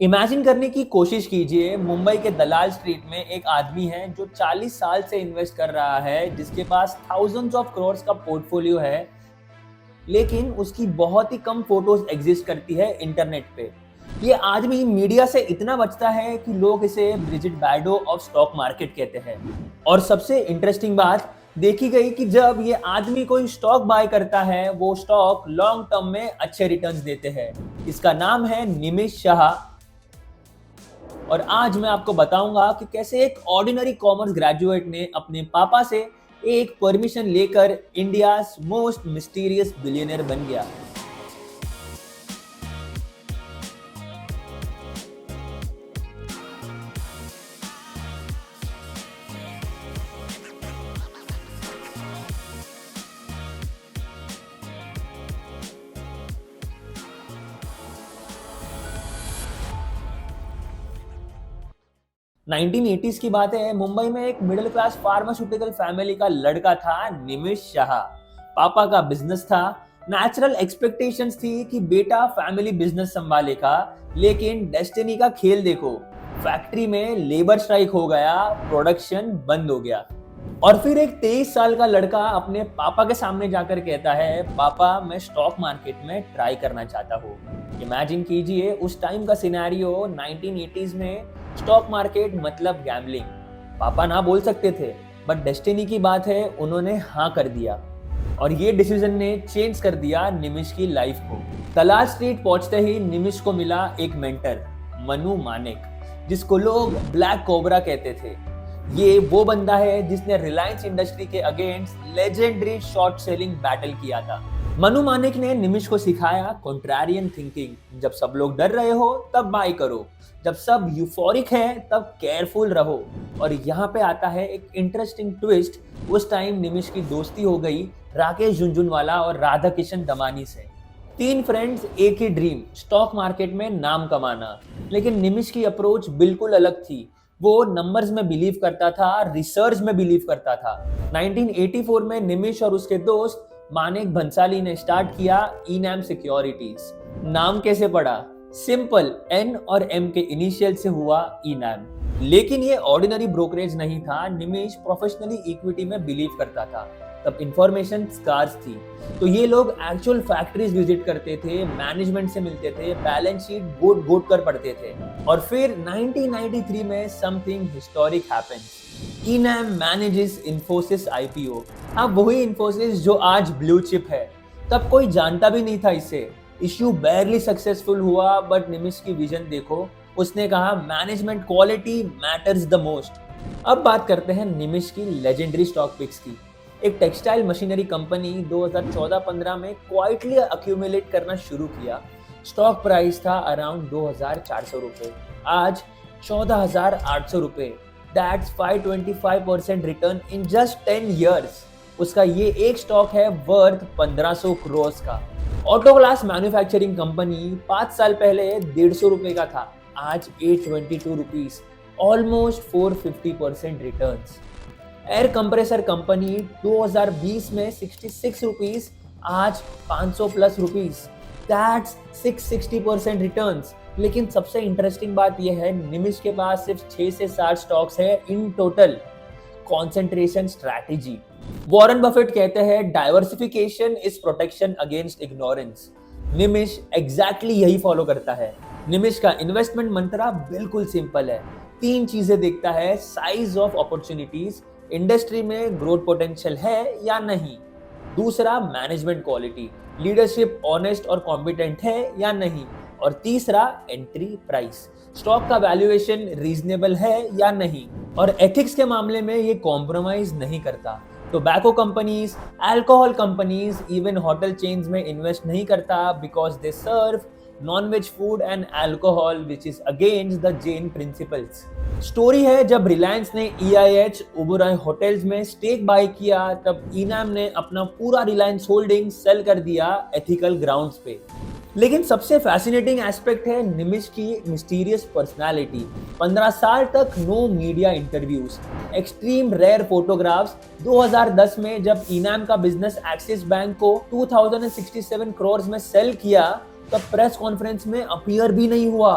Imagine करने की कोशिश कीजिए, मुंबई के दलाल स्ट्रीट में एक आदमी है जो 40 साल से इन्वेस्ट कर रहा है, जिसके पास थाउजेंड्स ऑफ करोड़ का पोर्टफोलियो है, लेकिन उसकी बहुत ही कम फोटोज एग्जिस्ट करती है इंटरनेट पे। ये आदमी मीडिया से इतना बचता है कि लोग इसे ब्रिजिट बैडो ऑफ स्टॉक मार्केट कहते हैं। और सबसे इंटरेस्टिंग बात देखी गई कि जब ये आदमी कोई स्टॉक बाय करता है, वो स्टॉक लॉन्ग टर्म में अच्छे रिटर्न्स देते हैं। इसका नाम है निमिष शाह। और आज मैं आपको बताऊंगा कि कैसे एक ऑर्डिनरी कॉमर्स ग्रेजुएट ने अपने पापा से एक परमिशन लेकर इंडिया मोस्ट मिस्टीरियस बिलियनर बन गया। 1980s की बात है। मुंबई में एक मिडिल क्लास फार्मास्यूटिकल फैमिली का लड़का था निमिष शाह। पापा का बिजनेस था। नेचुरल एक्सपेक्टेशंस थी कि बेटा फैमिली बिजनेस संभालेगा, लेकिन डेस्टिनी का खेल देखो। फैक्ट्री में लेबर स्ट्राइक हो गया, प्रोडक्शन बंद हो गया। और फिर एक 23 साल का लड़का अपने पापा के सामने जाकर कहता है, पापा मैं स्टॉक मार्केट में ट्राई करना चाहता हूँ। इमेजिन कीजिए उस टाइम का सिनेरियो। 1980s में स्टॉक मार्केट मतलब गैम्बलिंग। पापा ना बोल सकते थे, बट डेस्टिनी की बात है, उन्होंने हाँ कर दिया। और ये डिसीजन ने चेंज कर दिया निमिष की लाइफ को। दलाल स्ट्रीट पहुंचते ही निमिष को मिला एक मेंटर, मनु मानेक, जिसको लोग ब्लैक कोबरा कहते थे। ये वो बंदा है जिसने रिलायंस इंडस्ट्री के against legendary short selling battle किया था। मनु मानेक ने निमिष को सिखाया कॉन्ट्रारियन थिंकिंग। जब सब लोग डर रहे हो तब बाय करो, जब सब यूफोरिक है तब केयरफुल रहो। और यहाँ पे आता है एक इंटरेस्टिंग ट्विस्ट। उस टाइम निमिष की दोस्ती हो गई राकेश झुनझुनवाला और राधा किशन दमानी से। तीन फ्रेंड्स, एक ही ड्रीम, स्टॉक मार्केट में नाम कमाना। लेकिन निमिष की अप्रोच बिल्कुल अलग थी। वो नंबर्स में बिलीव करता था, रिसर्च में बिलीव करता था। 1984 में निमिष और उसके दोस्त मानेक भंसाली ने स्टार्ट किया इनैम सिक्योरिटीज। नाम कैसे पड़ा? सिंपल, एन और एम के इनिशियल से हुआ इनैम। लेकिन ये ऑर्डिनरी ब्रोकरेज नहीं था। निमिष प्रोफेशनली इक्विटी में बिलीव करता था। तब इंफॉर्मेशन स्कार्स थी, तो ये लोग एक्चुअल फैक्ट्रीज विजिट करते थे, मैनेजमेंट से मिलते थे, बैलेंस शीट घोट घोट कर पढ़ते थे। और फिर 1993 में something historic happens. Enam manages Infosys IPO. अब वही इन्फोसिस जो आज ब्लू चिप है। तब कोई जानता भी नहीं था इसे। इश्यू बैरली सक्सेसफुल हुआ, बट निमिष की विजन देखो। उसने कहा management quality matters the most. अब बात करते हैं निमिष की लेजेंडरी स्टॉक पिक्स की। एक टेक्सटाइल मशीनरी कंपनी 2014-15 में क्वाइटली अक्यूमुलेट करना शुरू किया। स्टॉक प्राइस था अराउंड 2400 रुपए, आज 14800 रुपए। That's 525% return in just 10 years। उसका ये एक स्टॉक है वर्थ 1500 करोड़ का। ऑटो ग्लास मैन्युफैक्चरिंग कंपनी 5 साल पहले 150 रुपए का था, आज 822 rupees, almost 450% returns. Air compressor company 2020 में 66 रुपीज, आज 500 प्लस रुपीज। That's 660% returns. लेकिन सबसे इंटरेस्टिंग बात यह है, निमिष के पास सिर्फ 6 से 7 स्टॉक्स है in total. Concentration strategy. Warren Buffett कहते हैं diversification is protection against ignorance. Nimish exactly यही फॉलो करता है। निमिष का इन्वेस्टमेंट मंत्र बिल्कुल सिंपल है। 3 चीजें देखता है, साइज ऑफ अपॉर्चुनिटीज, इंडस्ट्री में ग्रोथ पोटेंशियल है या नहीं। दूसरा, मैनेजमेंट क्वालिटी, लीडरशिप ऑनेस्ट और कॉम्पिटेंट है या नहीं। और तीसरा, एंट्री प्राइस, स्टॉक का वैल्यूएशन रीजनेबल है या नहीं। और एथिक्स के मामले में ये कॉम्प्रोमाइज नहीं करता। Tobacco companies, alcohol companies, even hotel chains में इन्वेस्ट नहीं करता, because they serve non-veg food and alcohol, which is against the Jain principles। Story है, जब रिलायंस ने EIH ओबेरॉय होटल्स में स्टेक बाय किया, तब इनाम ने अपना पूरा रिलायंस होल्डिंग सेल कर दिया एथिकल ग्राउंड्स पे। लेकिन सबसे फैसिनेटिंग एस्पेक्ट है निमिष की मिस्टीरियस पर्सनालिटी। 15 साल तक no media interviews, extreme rare photographs. 2010 में जब इनाम का बिजनेस एक्सिस बैंक को 2067 करोड़ में सेल किया, तब प्रेस कॉन्फ्रेंस में अपीयर भी नहीं हुआ।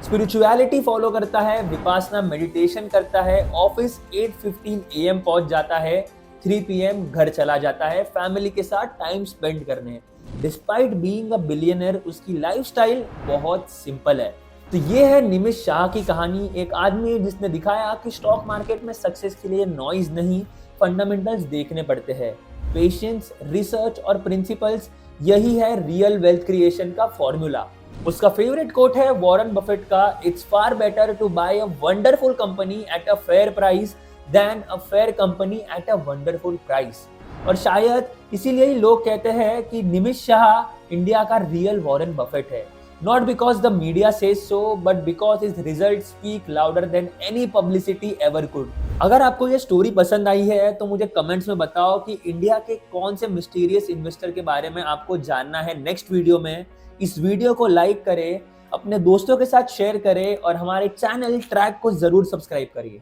स्पिरिचुअलिटी फॉलो करता है, विपासना मेडिटेशन करता है, ऑफिस 8:15 AM पहुंच जाता है, 3 PM घर चला जाता है फैमिली के साथ टाइम स्पेंड करने। डिस्पाइट बीइंग अ बिलियनर उसकी लाइफस्टाइल बहुत सिंपल है। तो ये है निमिष शाह की कहानी, एक आदमी जिसने दिखाया कि स्टॉक मार्केट में सक्सेस के लिए नॉइज नहीं, फंडामेंटल्स देखने पड़ते हैं। पेशेंस, रिसर्च और प्रिंसिपल्स, यही है रियल वेल्थ क्रिएशन का फॉर्मूला। उसका फेवरेट कोट है वॉरेन बफेट का, it's far better to buy a wonderful company at a fair price than a fair company at a wonderful price. और शायद इसीलिए ही लोग कहते हैं कि निमिष शाह इंडिया का रियल वॉरेन बफेट है। Not because the media says so, but because his results speak louder than any publicity ever could. अगर आपको ये स्टोरी पसंद आई है तो मुझे कमेंट्स में बताओ कि इंडिया के कौन से मिस्टीरियस इन्वेस्टर के बारे में आपको जानना है नेक्स्ट वीडियो में। इस वीडियो को लाइक करें, अपने दोस्तों के साथ शेयर करें और हमारे चैनल ट्रैक को जरूर सब्सक्राइब करिए।